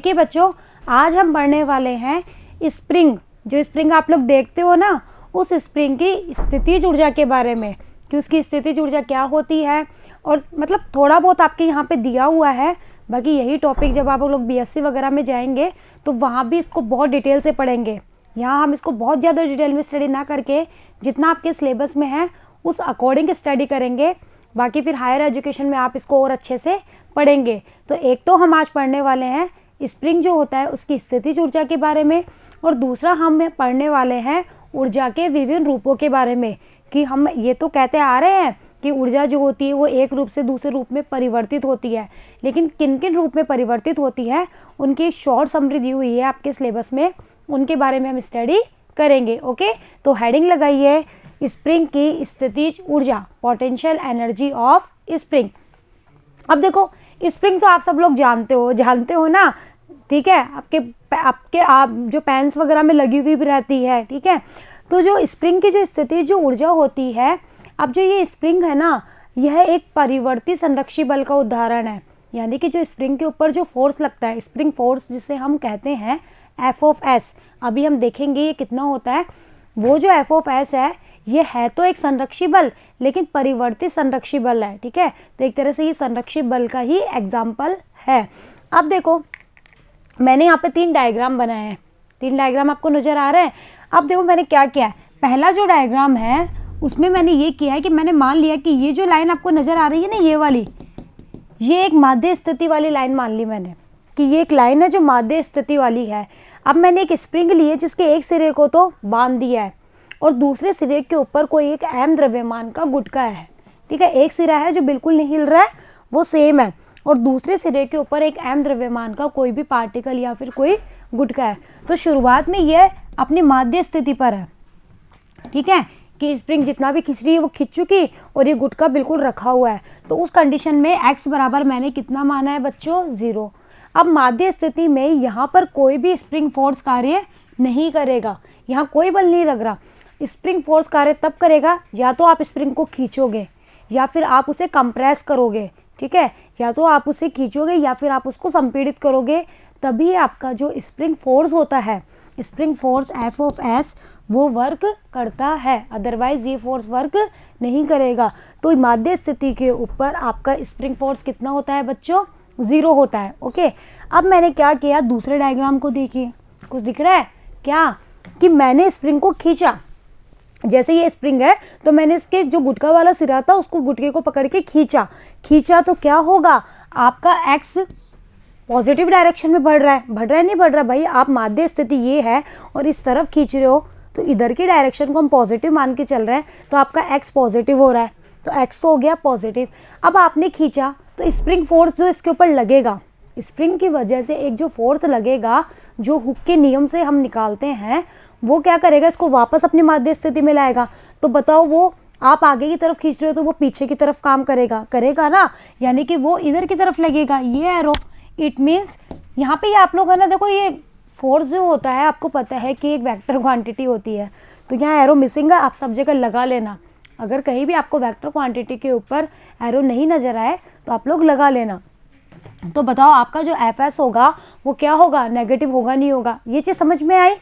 देखिए बच्चों, आज हम पढ़ने वाले हैं स्प्रिंग। जो स्प्रिंग आप लोग देखते हो ना, उस स्प्रिंग की स्थितिज ऊर्जा के बारे में कि उसकी स्थितिज ऊर्जा क्या होती है। और मतलब थोड़ा बहुत आपके यहाँ पे दिया हुआ है, बाकी यही टॉपिक जब आप लोग बीएससी वगैरह में जाएंगे तो वहाँ भी इसको बहुत डिटेल से पढ़ेंगे। यहाँ हम इसको बहुत ज़्यादा डिटेल में स्टडी ना करके जितना आपके सिलेबस में है उस अकॉर्डिंग स्टडी करेंगे। बाकी फिर हायर एजुकेशन में आप इसको और अच्छे से पढ़ेंगे। तो एक तो हम आज पढ़ने वाले हैं स्प्रिंग जो होता है उसकी स्थितिज ऊर्जा के बारे में, और दूसरा हम पढ़ने वाले हैं ऊर्जा के विभिन्न रूपों के बारे में कि हम ये तो कहते आ रहे हैं कि ऊर्जा जो होती है वो एक रूप से दूसरे रूप में परिवर्तित होती है, लेकिन किन किन रूप में परिवर्तित होती है उनकी शॉर्ट समरी दी हुई है आपके सिलेबस में, उनके बारे में हम स्टडी करेंगे। ओके, तो हेडिंग लगाइए स्प्रिंग की स्थितिज ऊर्जा, पोटेंशियल एनर्जी ऑफ स्प्रिंग। अब देखो, स्प्रिंग तो आप सब लोग जानते हो ना, ठीक है। आप जो पेन्स वगैरह में लगी हुई भी रहती है, ठीक है। तो जो स्प्रिंग की जो स्थिति जो ऊर्जा होती है, अब जो ये स्प्रिंग है ना, यह एक परिवर्ती संरक्षी बल का उदाहरण है। यानी कि जो स्प्रिंग के ऊपर जो फोर्स लगता है, स्प्रिंग फोर्स जिसे हम कहते हैं F(s), अभी हम देखेंगे ये कितना होता है। वो जो F(s) है ये है तो एक संरक्षी बल, लेकिन परिवर्तित संरक्षी बल है, ठीक है। तो एक तरह से ये संरक्षी बल का ही एग्जाम्पल है। अब देखो, मैंने यहाँ पे 3 डायग्राम बनाए हैं। 3 डायग्राम आपको नज़र आ रहे हैं। अब देखो मैंने क्या किया है। पहला जो डायग्राम है उसमें मैंने ये किया है कि मैंने मान लिया कि ये जो लाइन आपको नज़र आ रही है ना, ये वाली, ये एक माध्य स्थिति वाली लाइन मान ली मैंने कि ये एक लाइन है जो माध्य स्थिति वाली है। अब मैंने एक स्प्रिंग ली है जिसके एक सिरे को तो बांध दिया है और दूसरे सिरे के ऊपर कोई एक अहम द्रव्यमान का गुटका है, ठीक है। एक सिरा है जो बिल्कुल नहीं हिल रहा है, वो सेम है, और दूसरे सिरे के ऊपर एक अहम द्रव्यमान का कोई भी पार्टिकल या फिर कोई गुटका है। तो शुरुआत में ये अपनी माध्य स्थिति पर है, ठीक है, कि स्प्रिंग जितना भी खींच रही है वो खींच चुकी और ये गुटका बिल्कुल रखा हुआ है। तो उस कंडीशन में x बराबर मैंने कितना माना है बच्चों, 0। अब माध्य स्थिति में यहाँ पर कोई भी स्प्रिंग फोर्स कार्य नहीं करेगा, यहाँ कोई बल नहीं लग रहा। स्प्रिंग फोर्स कार्य तब करेगा या तो आप स्प्रिंग को खींचोगे या फिर आप उसे कंप्रेस करोगे, ठीक है। या तो आप उसे खींचोगे या फिर आप उसको संपीड़ित करोगे, तभी आपका जो स्प्रिंग फोर्स होता है, स्प्रिंग फोर्स F(s), वो वर्क करता है, अदरवाइज ये फोर्स वर्क नहीं करेगा। तो माध्य स्थिति के ऊपर आपका स्प्रिंग फोर्स कितना होता है बच्चों, 0 होता है। ओके, अब मैंने क्या किया, दूसरे डायग्राम को देखिए, कुछ दिख रहा है क्या, कि मैंने स्प्रिंग को खींचा। जैसे ये स्प्रिंग है तो मैंने इसके जो गुटका वाला सिरा था उसको गुटके को पकड़ के खींचा तो क्या होगा, आपका x पॉजिटिव डायरेक्शन में बढ़ रहा है नहीं बढ़ रहा भाई। आप माध्य स्थिति ये है और इस तरफ खींच रहे हो तो इधर की डायरेक्शन को हम पॉजिटिव मान के चल रहे हैं, तो आपका x पॉजिटिव हो रहा है, तो x तो हो गया पॉजिटिव। अब आपने खींचा तो स्प्रिंग फोर्स जो इसके ऊपर लगेगा, स्प्रिंग की वजह से एक जो फोर्स लगेगा, जो हुक के नियम से हम निकालते हैं, वो क्या करेगा, इसको वापस अपनी माध्य स्थिति में लाएगा। तो बताओ, वो आप आगे की तरफ खींच रहे हो तो वो पीछे की तरफ काम करेगा ना, यानी कि वो इधर की तरफ लगेगा, ये एरो। इट मीन्स यहाँ पे ये आप लोग है ना, देखो ये फोर्स जो होता है आपको पता है कि एक वेक्टर क्वांटिटी होती है, तो यहाँ एरो मिसिंग है, आप सब जगह लगा लेना। अगर कहीं भी आपको वेक्टर क्वांटिटी के ऊपर एरो नहीं नजर आए तो आप लोग लगा लेना। तो बताओ आपका जो Fs होगा वो क्या होगा, नेगेटिव होगा नहीं होगा। ये चीज़ समझ में आई।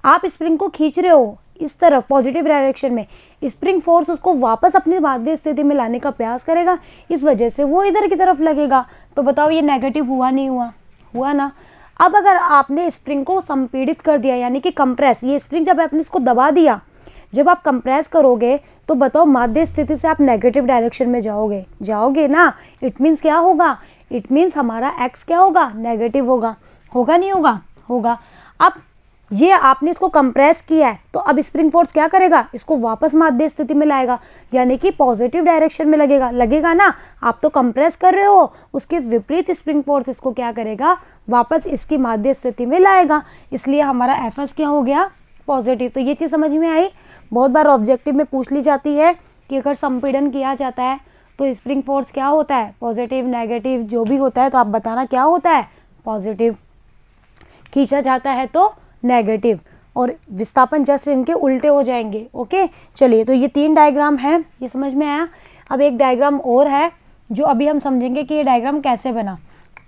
आप स्प्रिंग को खींच रहे हो इस तरफ पॉजिटिव डायरेक्शन में, स्प्रिंग फोर्स उसको वापस अपनी माध्य स्थिति में लाने का प्रयास करेगा, इस वजह से वो इधर की तरफ लगेगा। तो बताओ ये नेगेटिव हुआ नहीं हुआ ना। अब अगर आपने स्प्रिंग को संपीड़ित कर दिया, यानी कि कंप्रेस, ये स्प्रिंग जब आपने इसको दबा दिया, जब आप कंप्रेस करोगे तो बताओ माध्य स्थिति से आप नेगेटिव डायरेक्शन में जाओगे ना। इट मीन्स क्या होगा, इट मीन्स हमारा x क्या होगा, नेगेटिव होगा नहीं होगा। अब ये आपने इसको कंप्रेस किया है तो अब स्प्रिंग फोर्स क्या करेगा, इसको वापस माध्य स्थिति में लाएगा, यानी कि पॉजिटिव डायरेक्शन में लगेगा ना। आप तो कंप्रेस कर रहे हो, उसके विपरीत स्प्रिंग फोर्स इसको क्या करेगा, वापस इसकी माध्य स्थिति में लाएगा, इसलिए हमारा Fs क्या हो गया, पॉजिटिव। तो ये चीज़ समझ में आई। बहुत बार ऑब्जेक्टिव में पूछ ली जाती है कि अगर संपीड़न किया जाता है तो स्प्रिंग फोर्स क्या होता है, पॉजिटिव नेगेटिव जो भी होता है, तो आप बताना क्या होता है, पॉजिटिव। खींचा जाता है तो नेगेटिव, और विस्थापन जस्ट इनके उल्टे हो जाएंगे। ओके, चलिए, तो ये 3 डायग्राम है, ये समझ में आया। अब एक डायग्राम और है जो अभी हम समझेंगे कि ये डायग्राम कैसे बना।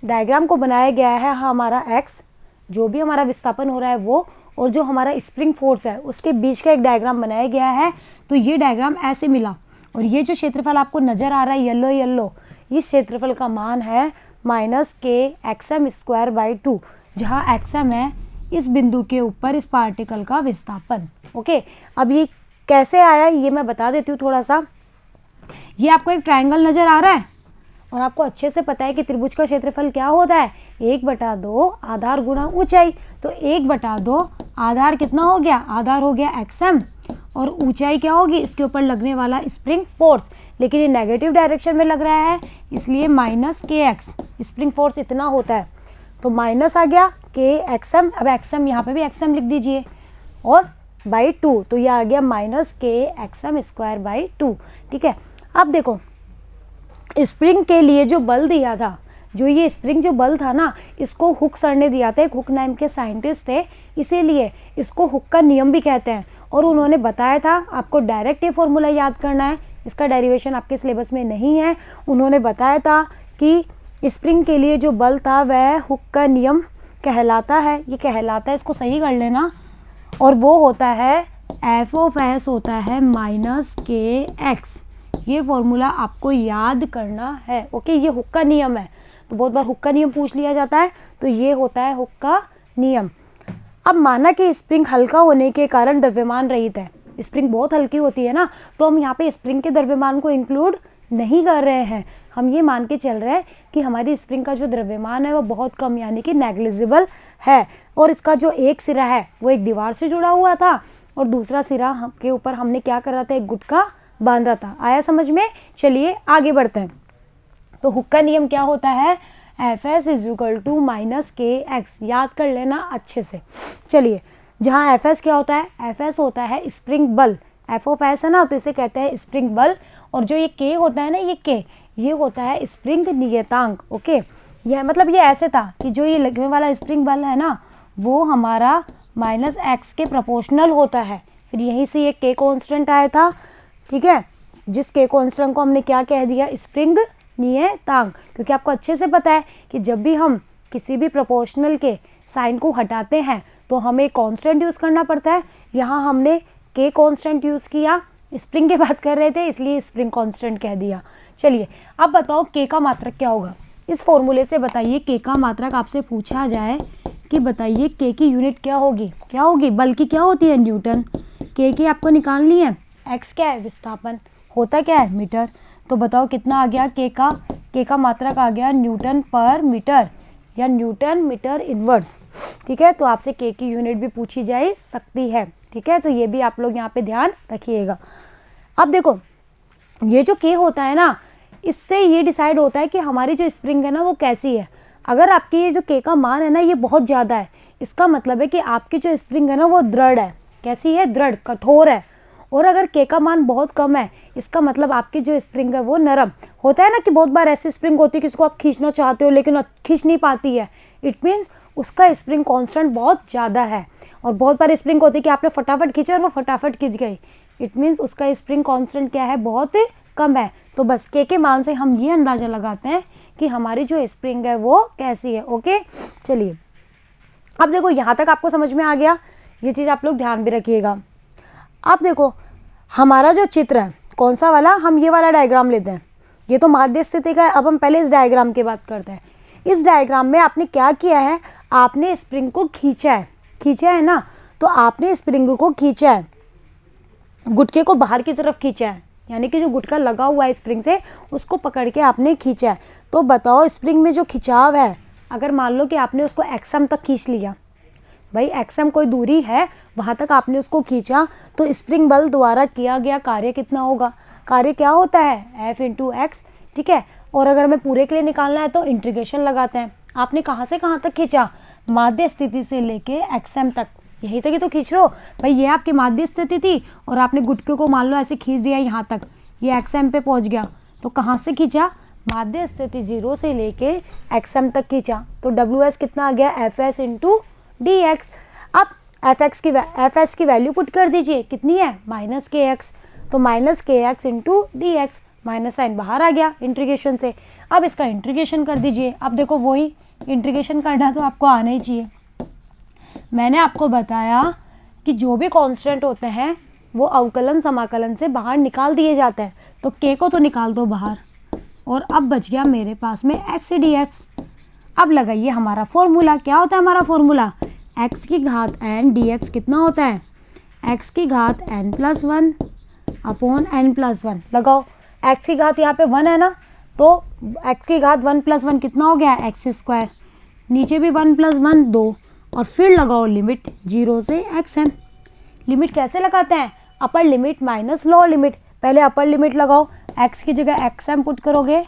डायग्राम को बनाया गया है हमारा एक्स, जो भी हमारा विस्थापन हो रहा है वो, और जो हमारा स्प्रिंग फोर्स है उसके बीच का एक डायग्राम बनाया गया है। तो ये डायग्राम ऐसे मिला, और ये जो क्षेत्रफल आपको नज़र आ रहा है येलो येलो, इस क्षेत्रफल का मान है -kxm²/2, जहाँ xm है इस बिंदु के ऊपर इस पार्टिकल का विस्थापन। ओके, अब ये कैसे आया ये मैं बता देती हूँ थोड़ा सा। ये आपको एक ट्रायंगल नज़र आ रहा है, और आपको अच्छे से पता है कि त्रिभुज का क्षेत्रफल क्या होता है, 1/2 आधार गुणा ऊंचाई। तो 1/2 आधार कितना हो गया, आधार हो गया xm, और ऊंचाई क्या होगी, इसके ऊपर लगने वाला स्प्रिंग फोर्स, लेकिन ये नेगेटिव डायरेक्शन में लग रहा है इसलिए -kx, स्प्रिंग फोर्स इतना होता है। तो माइनस आ गया kxm, अब xm यहाँ पे भी xm लिख दीजिए, और /2, तो ये आ गया -kxm²/2। ठीक है, अब देखो स्प्रिंग के लिए जो बल दिया था, जो ये स्प्रिंग जो बल था ना, इसको हुक सर ने दिया था, एक हुक नाम के साइंटिस्ट थे, इसीलिए इसको हुक का नियम भी कहते हैं। और उन्होंने बताया था, आपको डायरेक्ट ये फॉर्मूला याद करना है, इसका डेरिवेशन आपके सिलेबस में नहीं है। उन्होंने बताया था कि स्प्रिंग के लिए जो बल था वह हुक का नियम कहलाता है, ये कहलाता है, इसको सही कर लेना, और वो होता है F(s) होता है -kx। ये फॉर्मूला आपको याद करना है। ओके, ये हुक का नियम है, तो बहुत बार हुक का नियम पूछ लिया जाता है, तो ये होता है हुक का नियम। अब माना कि स्प्रिंग हल्का होने के कारण द्रव्यमान रहित है, स्प्रिंग बहुत हल्की होती है ना, तो हम यहाँ पे स्प्रिंग के द्रव्यमान को इंक्लूड नहीं कर रहे हैं, हम ये मान के चल रहे हैं कि हमारी स्प्रिंग का जो द्रव्यमान है वो बहुत कम यानी कि नेग्लिजिबल है, और इसका जो एक सिरा है वो एक दीवार से जुड़ा हुआ था, और दूसरा सिरा के ऊपर हमने क्या कर रहा था, एक गुटका बांधा था। आया समझ में? चलिए आगे बढ़ते हैं। तो हुक का नियम क्या होता है, Fs = -kx, याद कर लेना अच्छे से। चलिए, जहाँ Fs क्या होता है, Fs होता है स्प्रिंग बल, F(s) है ना, तो इसे कहते हैं स्प्रिंग बल, और जो ये k होता है ना, ये k, ये होता है स्प्रिंग नियतांक। ओके, यह मतलब ये ऐसे था कि जो ये लगने वाला स्प्रिंग बल है ना, वो हमारा -x के प्रोपोर्शनल होता है, फिर यहीं से ये k कांस्टेंट आया था। ठीक है, जिस k कांस्टेंट को हमने क्या कह दिया, स्प्रिंग नियतांक, क्योंकि आपको अच्छे से पता है कि जब भी हम किसी भी प्रोपोर्शनल के साइन को हटाते हैं तो हमें कांस्टेंट यूज़ करना पड़ता है। यहाँ हमने k कांस्टेंट यूज़ किया, स्प्रिंग की बात कर रहे थे इसलिए स्प्रिंग कांस्टेंट कह दिया। चलिए अब बताओ k का मात्रक क्या होगा, इस फॉर्मूले से बताइए k का मात्रक आपसे पूछा जाए कि बताइए k की यूनिट क्या होगी, क्या होगी, बल की क्या होती है, न्यूटन। k की आपको निकालनी है, x क्या है, विस्थापन, होता क्या है, मीटर। तो बताओ कितना आ गया k का मात्रक आ गया न्यूटन पर मीटर, या न्यूटन मीटर इनवर्स। ठीक है, तो आपसे k की यूनिट भी पूछी जा सकती है। ठीक है, तो ये भी आप लोग यहाँ पे ध्यान रखिएगा। अब देखो ये जो k होता है ना, इससे ये डिसाइड होता है कि हमारी जो स्प्रिंग है ना वो कैसी है। अगर आपकी ये जो k का मान है ना ये बहुत ज़्यादा है, इसका मतलब है कि आपकी जो स्प्रिंग है ना वो दृढ़ है। कैसी है, दृढ़, कठोर है। और अगर k का मान बहुत कम है, इसका मतलब आपकी जो स्प्रिंग है वो नरम। होता है ना कि बहुत बार ऐसी स्प्रिंग होती है कि इसको आप खींचना चाहते हो लेकिन खींच नहीं पाती है, इट मीन्स उसका स्प्रिंग कांस्टेंट बहुत ज़्यादा है। और बहुत बार स्प्रिंग होती है कि आपने फटाफट खींचा और वो फटाफट खींच गई, इट मीन्स उसका स्प्रिंग कांस्टेंट क्या है, बहुत कम है। तो बस k के मान से हम ये अंदाज़ा लगाते हैं कि हमारी जो स्प्रिंग है वो कैसी है। ओके, चलिए अब देखो यहाँ तक आपको समझ में आ गया, ये चीज़ आप लोग ध्यान भी रखिएगा। अब देखो हमारा जो चित्र है कौन सा वाला, हम ये वाला डायग्राम लेते हैं, ये तो माध्य स्थिति का है। अब हम पहले इस डायग्राम की बात करते हैं। इस डायग्राम में आपने क्या किया है, आपने स्प्रिंग को खींचा है ना, तो आपने स्प्रिंग को खींचा है, गुटके को बाहर की तरफ खींचा है, यानी कि जो गुटका लगा हुआ है स्प्रिंग से उसको पकड़ के आपने खींचा है। तो बताओ स्प्रिंग में जो खिंचाव है, अगर मान लो कि आपने उसको xm तक खींच लिया, भाई xm कोई दूरी है वहाँ तक आपने उसको खींचा, तो स्प्रिंग बल द्वारा किया गया कार्य कितना होगा, कार्य क्या होता है, F × x। ठीक है, और अगर हमें पूरे के लिए निकालना है तो इंटीग्रेशन लगाते हैं। आपने कहाँ से कहाँ तक खींचा, माध्य स्थिति से लेके xm तक, यहीं तक ही तो खींच लो भाई। ये आपकी माध्य स्थिति थी और आपने गुटके को मान लो ऐसे खींच दिया यहाँ तक, ये xm पे पहुँच गया, तो कहाँ से खींचा, माध्य स्थिति 0 से लेके xm तक खींचा। तो ws कितना आ गया, Fs × dx। अब Fs की वैल्यू पुट कर दीजिए, कितनी है, -kx, तो -kx × dx। माइनस साइन बाहर आ गया इंटीग्रेशन से। अब इसका इंटीग्रेशन कर दीजिए। अब देखो वही इंटीग्रेशन करना तो आपको आना ही चाहिए। मैंने आपको बताया कि जो भी कांस्टेंट होते हैं वो अवकलन समाकलन से बाहर निकाल दिए जाते हैं। तो k को तो निकाल दो बाहर, और अब बच गया मेरे पास में x dx। अब लगाइए हमारा फॉर्मूला। क्या होता है हमारा फॉर्मूला? x की घात n dx कितना होता है? x की घात n+1 अपॉन n+1। लगाओ, x की घात यहाँ पे 1 है ना, तो x की घात 1+1 कितना हो गया? x²। नीचे भी 1+1 2, और फिर लगाओ लिमिट 0 से xm। लिमिट कैसे लगाते हैं? Upper limit minus lower limit. पहले अपर लिमिट लगाओ, x की जगह xm पुट करोगे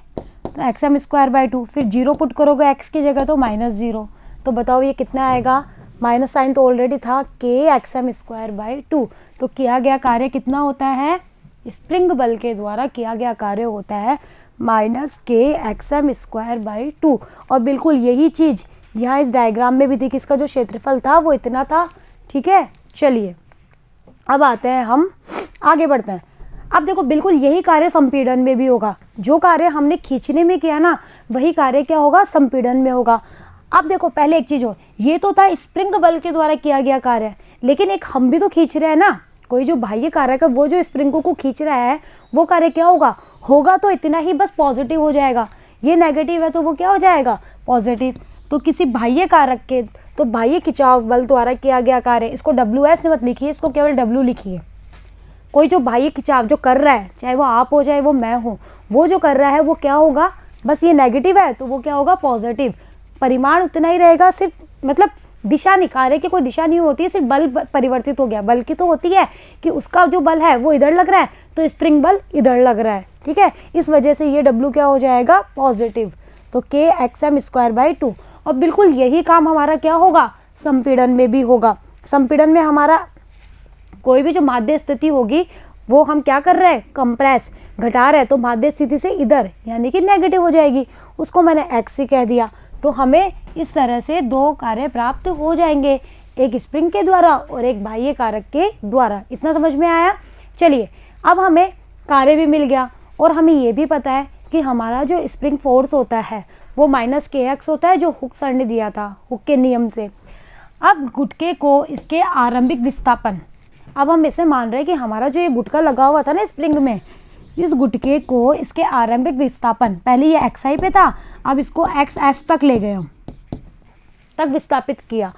तो xm²/2, फिर 0 पुट करोगे x की जगह तो -0। तो बताओ ये कितना आएगा? माइनस साइन तो ऑलरेडी था, k xm²/2। तो किया गया कार्य कितना होता है? स्प्रिंग बल के द्वारा किया गया कार्य होता है -k xm²/2। और बिल्कुल यही चीज़ यहाँ इस डायग्राम में भी थी कि इसका जो क्षेत्रफल था वो इतना था। ठीक है, चलिए अब आते हैं, हम आगे बढ़ते हैं। अब देखो बिल्कुल यही कार्य संपीड़न में भी होगा। जो कार्य हमने खींचने में किया ना, वही कार्य क्या होगा? संपीड़न में होगा। अब देखो पहले एक चीज़ हो, ये तो था स्प्रिंग बल के द्वारा किया गया कार्य, लेकिन एक हम भी तो खींच रहे हैं ना। कोई जो बाह्य कारक है वो जो स्प्रिंग को खींच रहा है, वो कार्य क्या होगा? होगा तो इतना ही बस पॉजिटिव हो जाएगा। ये नेगेटिव है तो वो क्या हो जाएगा? पॉजिटिव। तो किसी बाह्य कारक के, तो बाह्य खिंचाव बल द्वारा किया गया कार्य, इसको WS मत लिखिए, इसको केवल W लिखिए। कोई जो बाह्य खिंचाव जो कर रहा है, चाहे वो आप हो चाहे वो मैं हूँ, वो जो कर रहा है वो क्या होगा? बस ये नेगेटिव है तो वो क्या होगा? पॉजिटिव। परिमाण उतना ही रहेगा, सिर्फ मतलब दिशा नहीं, कार्य की कोई दिशा नहीं होती है, सिर्फ बल परिवर्तित हो गया। बल की तो होती है कि उसका जो बल है वो इधर लग रहा है, तो स्प्रिंग बल इधर लग रहा है। ठीक है, इस वजह से ये W क्या हो जाएगा? पॉजिटिव। तो k xm²/2। और बिल्कुल यही काम हमारा क्या होगा? संपीड़न में भी होगा। संपीड़न में हमारा कोई भी जो माध्य स्थिति होगी वो हम क्या कर रहे हैं? कंप्रेस, घटा रहे हैं, तो माध्य स्थिति से इधर यानी कि नेगेटिव हो जाएगी। उसको मैंने x ही कह दिया। तो हमें इस तरह से दो कार्य प्राप्त हो जाएंगे, एक स्प्रिंग के द्वारा और एक बाह्य कारक के द्वारा। इतना समझ में आया? चलिए अब हमें कार्य भी मिल गया, और हमें ये भी पता है कि हमारा जो स्प्रिंग फोर्स होता है वो -kx होता है, जो हुक सर ने दिया था हुक के नियम से। अब गुटके को इसके आरंभिक विस्थापन, अब हम इसे मान रहे हैं कि हमारा जो ये गुटका लगा हुआ था ना स्प्रिंग में, इस गुटके को इसके आरंभिक विस्थापन, पहले ये xi पे था, अब इसको xf तक ले गए हम, तक विस्थापित किया।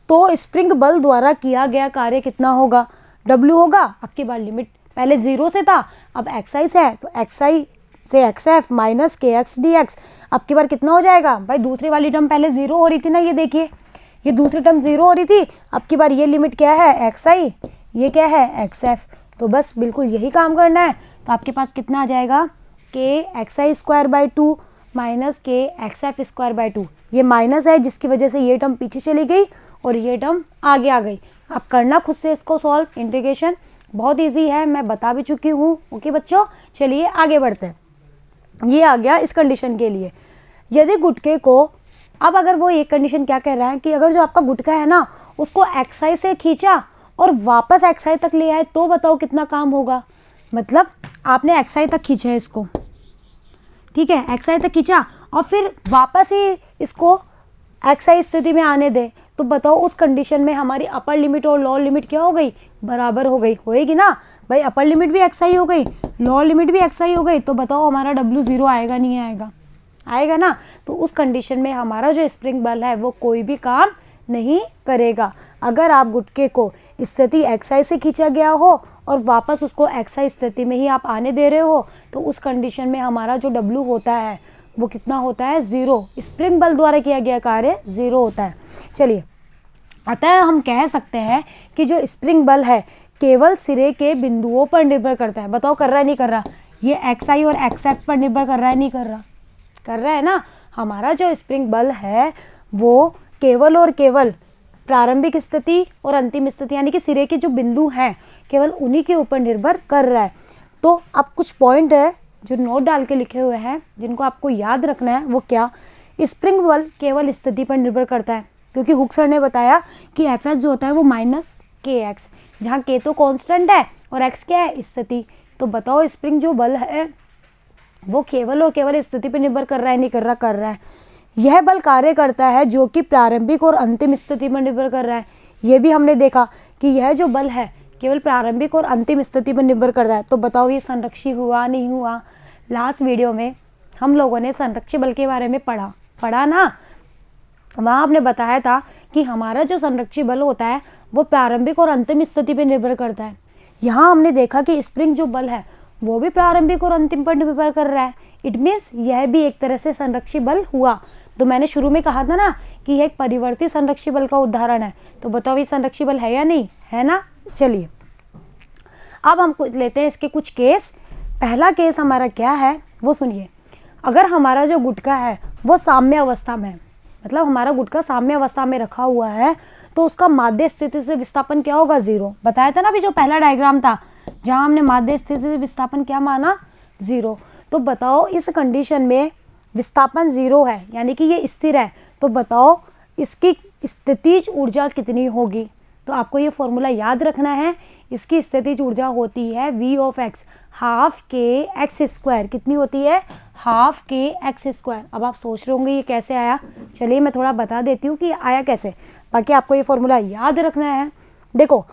तो स्प्रिंग बल द्वारा किया गया कार्य कितना होगा? W होगा। अब की बार लिमिट पहले 0 से था, अब xi से है, तो xi से xf माइनस kx dx। अब की बार कितना हो जाएगा? भाई दूसरी वाली टर्म पहले 0 हो रही थी ना, ये देखिए ये दूसरी टर्म 0 हो रही थी, अब की बार ये लिमिट क्या है? xi, ये क्या है? xf। तो बस बिल्कुल यही काम करना है। तो आपके पास कितना आ जाएगा? k xi²/2 minus k xf²/2। ये माइनस है जिसकी वजह से ये टर्म पीछे चली गई और ये टर्म आगे आ गई। आप करना खुद से इसको सॉल्व, इंटीग्रेशन बहुत इजी है, मैं बता भी चुकी हूँ। ओके बच्चों, चलिए आगे बढ़ते हैं। ये आ गया इस कंडीशन के लिए। यदि गुटके को, अब अगर वो एक कंडीशन क्या कह रहा है कि अगर जो आपका गुटका है ना उसको xi से खींचा और वापस xi तक ले आए, तो बताओ कितना काम होगा? मतलब आपने xi तक खींचा है इसको, ठीक है, xi तक खींचा और फिर वापस ही इसको xi स्थिति में आने दे, तो बताओ उस कंडीशन में हमारी अपर लिमिट और लोअर लिमिट क्या हो गई? बराबर हो गई, होएगी ना भाई। अपर लिमिट भी xi हो गई, लोअर लिमिट भी xi हो गई, तो बताओ हमारा W 0 आएगा नहीं आएगा? आएगा ना। तो उस कंडीशन में हमारा जो स्प्रिंग बल है वो कोई भी काम नहीं करेगा। अगर आप गुटके को स्थिति xi से खींचा गया हो और वापस उसको xi स्थिति में ही आप आने दे रहे हो, तो उस कंडीशन में हमारा जो W होता है वो कितना होता है? 0। स्प्रिंग बल द्वारा किया गया कार्य 0 होता है। चलिए, अतः हम कह सकते हैं कि जो स्प्रिंग बल है केवल सिरे के बिंदुओं पर निर्भर करता है। बताओ कर रहा है नहीं कर रहा? ये xi और xf पर निर्भर कर रहा है नहीं कर रहा? कर रहा है ना। हमारा जो स्प्रिंग बल है वो केवल और केवल प्रारंभिक स्थिति और अंतिम स्थिति यानी कि सिरे के जो बिंदु हैं केवल उन्हीं के ऊपर निर्भर कर रहा है। तो अब कुछ पॉइंट है जो नोट डाल के लिखे हुए हैं जिनको आपको याद रखना है। वो क्या? स्प्रिंग बल केवल स्थिति पर निर्भर करता है, क्योंकि हुक सर ने बताया कि Fs जो होता है वो -kx, जहाँ k तो कांस्टेंट है और x क्या है? स्थिति। तो बताओ स्प्रिंग जो बल है वो केवल और केवल स्थिति पर निर्भर कर रहा है, नहीं कर रहा, कर रहा है। यह बल कार्य करता है जो कि प्रारंभिक और अंतिम स्थिति पर निर्भर कर रहा है। ये भी हमने देखा कि यह जो बल है केवल प्रारंभिक और अंतिम स्थिति पर निर्भर करता है। तो बताओ ये संरक्षी हुआ नहीं हुआ? लास्ट वीडियो में हम लोगों ने संरक्षी बल के बारे में पढ़ा ना। वहाँ आपने बताया था कि हमारा जो संरक्षी बल होता है वो प्रारंभिक और अंतिम स्थिति पर निर्भर करता है। यहाँ हमने देखा कि स्प्रिंग जो बल है वो भी प्रारंभिक और अंतिम पर निर्भर कर रहा है। इट मीन्स यह भी एक तरह से संरक्षी बल हुआ। तो मैंने शुरू में कहा था ना कि यह एक परिवर्ती संरक्षी बल का उदाहरण है। तो बताओ ये संरक्षी बल है या नहीं है ना? चलिए अब हम कुछ लेते हैं इसके कुछ केस। पहला केस हमारा क्या है वो सुनिए। अगर हमारा जो गुटका है वो साम्य अवस्था में है, मतलब हमारा गुटका साम्य अवस्था में रखा हुआ है, तो उसका माध्य स्थिति से विस्थापन क्या होगा? 0। बताया था ना अभी जो पहला डायग्राम था जहां हमने माध्य स्थिति से विस्थापन क्या माना? 0। तो बताओ इस कंडीशन में विस्थापन 0 है, यानी कि ये स्थिर है। तो बताओ इसकी स्थितिज ऊर्जा कितनी होगी? तो आपको ये फॉर्मूला याद रखना है। इसकी स्थितिज ऊर्जा होती है V ऑफ x, हाफ के एक्स स्क्वायर। कितनी होती है? हाफ के एक्स स्क्वायर। अब आप सोच रहे होंगे ये कैसे आया? चलिए मैं थोड़ा बता देती हूँ कि आया कैसे, बाकी आपको ये फॉर्मूला याद रखना है। देखो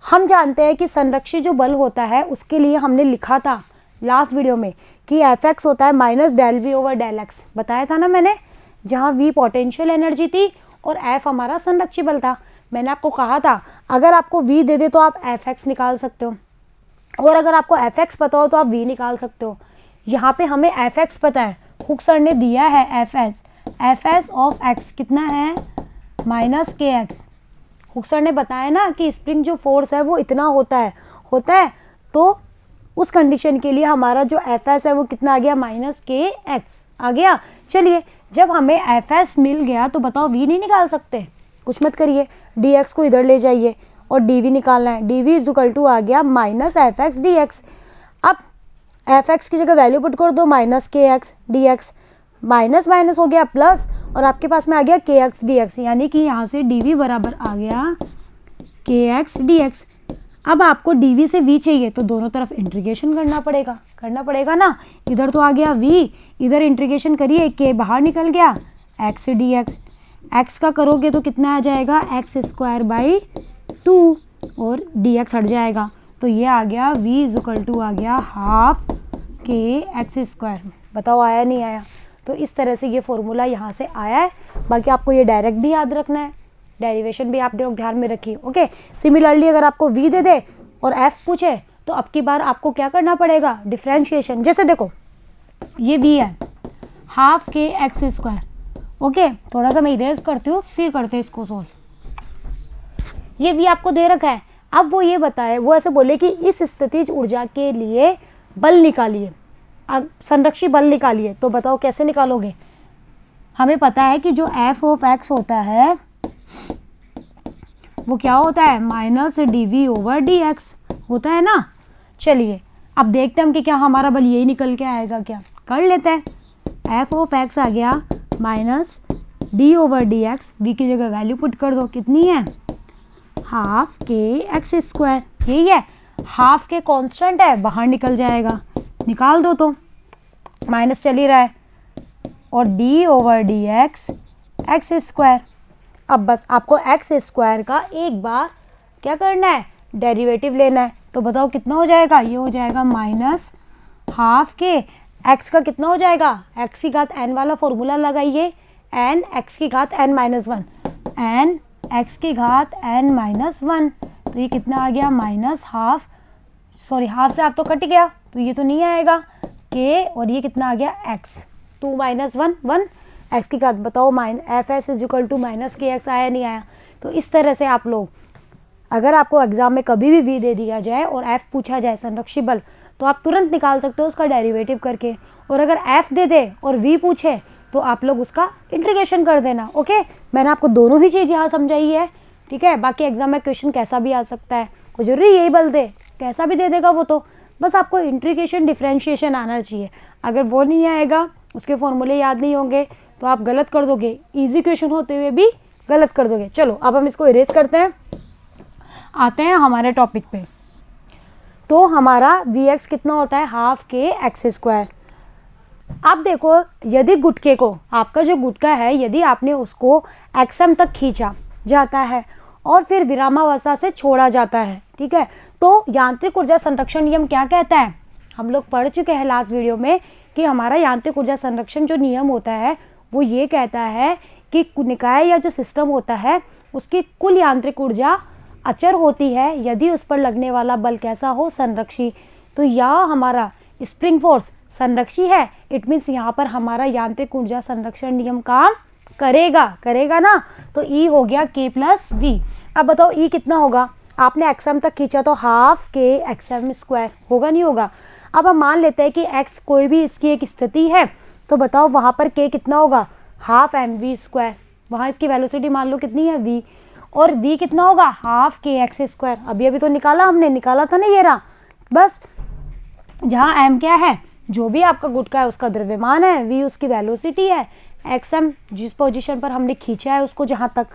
हम जानते हैं कि संरक्षी जो बल होता है उसके लिए हमने लिखा था लास्ट वीडियो में कि Fx होता है minus del V over del X. बताया था ना मैंने, जहाँ V पोटेंशियल एनर्जी थी और F हमारा संरक्षी बल था। मैंने आपको कहा था अगर आपको V दे दे तो आप Fx निकाल सकते हो, और अगर आपको Fx पता हो तो आप V निकाल सकते हो। यहाँ पे हमें Fx पता है, हुक सर ने दिया है Fs ऑफ x कितना है? Minus K x. Hook sir ने बताया ना कि स्प्रिंग जो फोर्स है वो इतना होता है। तो उस कंडीशन के लिए हमारा जो Fs है वो कितना आ गया? माइनस के एक्स आ गया। चलिए जब हमें Fs मिल गया तो बताओ V नहीं निकाल सकते? कुछ मत करिए, dx को इधर ले जाइए और dv निकालना है। dv इज इक्वल टू आ गया माइनस fx dx। अब fx की जगह वैल्यू पुट कर दो minus K x dx, minus minus हो गया प्लस, और आपके पास में आ गया के एक्स dx, यानी कि यहाँ से dv बराबर आ गया के एक्स dx। अब आपको dv से v चाहिए तो दोनों तरफ इंटीग्रेशन करना पड़ेगा ना। इधर तो आ गया v, इधर इंटीग्रेशन करिए, k बाहर निकल गया, x dx। x का करोगे तो कितना आ जाएगा? एक्स स्क्वायर बाई 2 और dx हट जाएगा। तो ये आ गया v इज इक्वल टू आ गया हाफ के एक्स स्क्वायर। बताओ आया नहीं आया? तो इस तरह से ये फॉर्मूला यहाँ से आया है। बाकी आपको ये डायरेक्ट भी याद रखना है, डेरिवेशन भी आप ध्यान में रखिए। ओके, सिमिलरली अगर आपको v दे दे और f पूछे तो अब की बार आपको क्या करना पड़ेगा? डिफ्रेंशिएशन। जैसे देखो ये v है हाफ के एक्स स्क्वायर। ओके, थोड़ा सा मैं इरेज करती हूँ फिर करते हैं इसको सोल्व। ये v आपको दे रखा है। अब वो ये बताए, वो ऐसे बोले कि इस स्थितिज ऊर्जा के लिए बल निकालिए, अब संरक्षी बल निकालिए। तो बताओ कैसे निकालोगे? हमें पता है कि जो f ऑफ x होता है वो क्या होता है? माइनस dv ओवर dx होता है ना। चलिए अब देखते हैं हम कि क्या हमारा बल यही निकल के आएगा क्या? कर लेते हैं। f ऑफ x आ गया minus d over dx, v की जगह वैल्यू पुट कर दो, कितनी है? हाफ के एक्स स्क्वायर। यही है, हाफ के कांस्टेंट है, बाहर निकल जाएगा, निकाल दो तो माइनस चल ही रहा है, और d over dx x square. अब बस आपको एक्स स्क्वायर का एक बार क्या करना है? डेरिवेटिव लेना है। तो बताओ कितना हो जाएगा? ये हो जाएगा माइनस हाफ के x का कितना हो जाएगा? x की घात n वाला फॉर्मूला लगाइए, n x की घात n माइनस 1, n x की घात n माइनस 1। तो ये कितना आ गया? माइनस हाफ, सॉरी हाफ से हाफ तो कट गया तो ये तो नहीं आएगा k, और ये कितना आ गया? x, 2 माइनस 1 1, x की घात बताओ fs is equal to minus K X. आया नहीं आया? तो इस तरह से आप लोग, अगर आपको एग्जाम में कभी भी v दे दिया जाए और f पूछा जाए संरक्षी बल, तो आप तुरंत निकाल सकते हो उसका डेरिवेटिव करके। और अगर f दे दे और v पूछे तो आप लोग उसका इंटीग्रेशन कर देना। ओके, मैंने आपको दोनों ही चीज़ यहाँ समझाई है, ठीक है। बाकी एग्जाम में क्वेश्चन कैसा भी आ सकता है, कोई जरूरी यही बल दे, कैसा भी दे देगा वो, तो बस आपको इंटीग्रेशन डिफ्रेंशिएशन आना चाहिए। अगर वो नहीं आएगा, उसके फॉर्मूले याद नहीं होंगे, तो आप गलत कर दोगे, ईजी क्वेश्चन होते हुए भी गलत कर दोगे। चलो अब हम इसको इरेज करते हैं, आते हैं हमारे टॉपिक पे। तो हमारा Vx कितना होता है? हाफ के एक्स स्क्वायर। अब देखो, यदि गुटके को, आपका जो गुटका है, यदि आपने उसको एक्सएम तक खींचा जाता है और फिर विरामावस्था से छोड़ा जाता है, ठीक है, तो यांत्रिक ऊर्जा संरक्षण नियम क्या कहता है? हम लोग पढ़ चुके हैं लास्ट वीडियो में कि हमारा यांत्रिक ऊर्जा संरक्षण जो नियम होता है वो ये कहता है कि निकाय या जो सिस्टम होता है उसकी कुल यांत्रिक ऊर्जा अचर होती है यदि उस पर लगने वाला बल कैसा हो? संरक्षी। तो यहाँ हमारा स्प्रिंग फोर्स संरक्षी है, इट मीन्स यहाँ पर हमारा यांत्रिक ऊर्जा संरक्षण नियम काम करेगा ना। तो E हो गया K प्लस V। अब बताओ E कितना होगा? आपने एक्सएम तक खींचा तो हाफ K एक्सएम स्क्वायर होगा, नहीं होगा? अब हम मान लेते हैं कि x कोई भी इसकी एक स्थिति है, तो बताओ वहाँ पर K कितना होगा? Half mv square. वहाँ इसकी वेलोसिटी मान लो कितनी है? v। और v कितना होगा? हाफ के एक्स स्क्वायर। अभी तो हमने निकाला था ना, ये रहा। बस जहाँ m क्या है, जो भी आपका गुटका है उसका द्रव्यमान है, v उसकी वेलोसिटी है, xm जिस पोजीशन पर हमने खींचा है उसको जहाँ तक।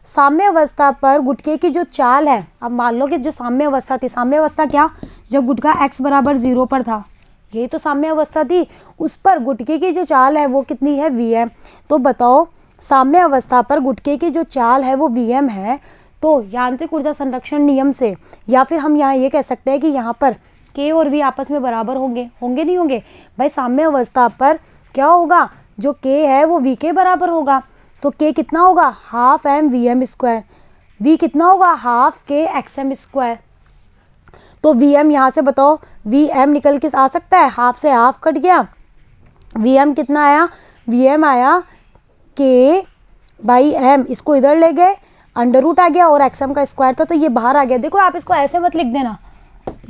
साम्य अवस्था पर गुटके की जो चाल है, अब मान लो कि जो साम्य अवस्था थी, साम्य अवस्था क्या? जब गुटका x बराबर 0 पर था, यही तो साम्य अवस्था थी। उस पर गुटके की जो चाल है वो कितनी है? vm। तो बताओ साम्य अवस्था पर गुटके की जो चाल है वो vm है, तो यांत्रिक ऊर्जा संरक्षण नियम से, या फिर हम यहाँ ये कह सकते हैं कि यहाँ पर k और v आपस में बराबर होंगे नहीं होंगे? भाई साम्य अवस्था पर क्या होगा? जो k है वो v के बराबर होगा। तो k कितना होगा? Half m vm square. v कितना होगा? Half k xm square. तो vm यहाँ से बताओ, vm निकल के आ सकता है, हाफ से हाफ कट गया, vm कितना आया? vm आया k बाई m। इसको इधर ले गए, अंडर रूट आ गया और xm का स्क्वायर था तो ये बाहर आ गया। देखो आप इसको ऐसे मत लिख देना,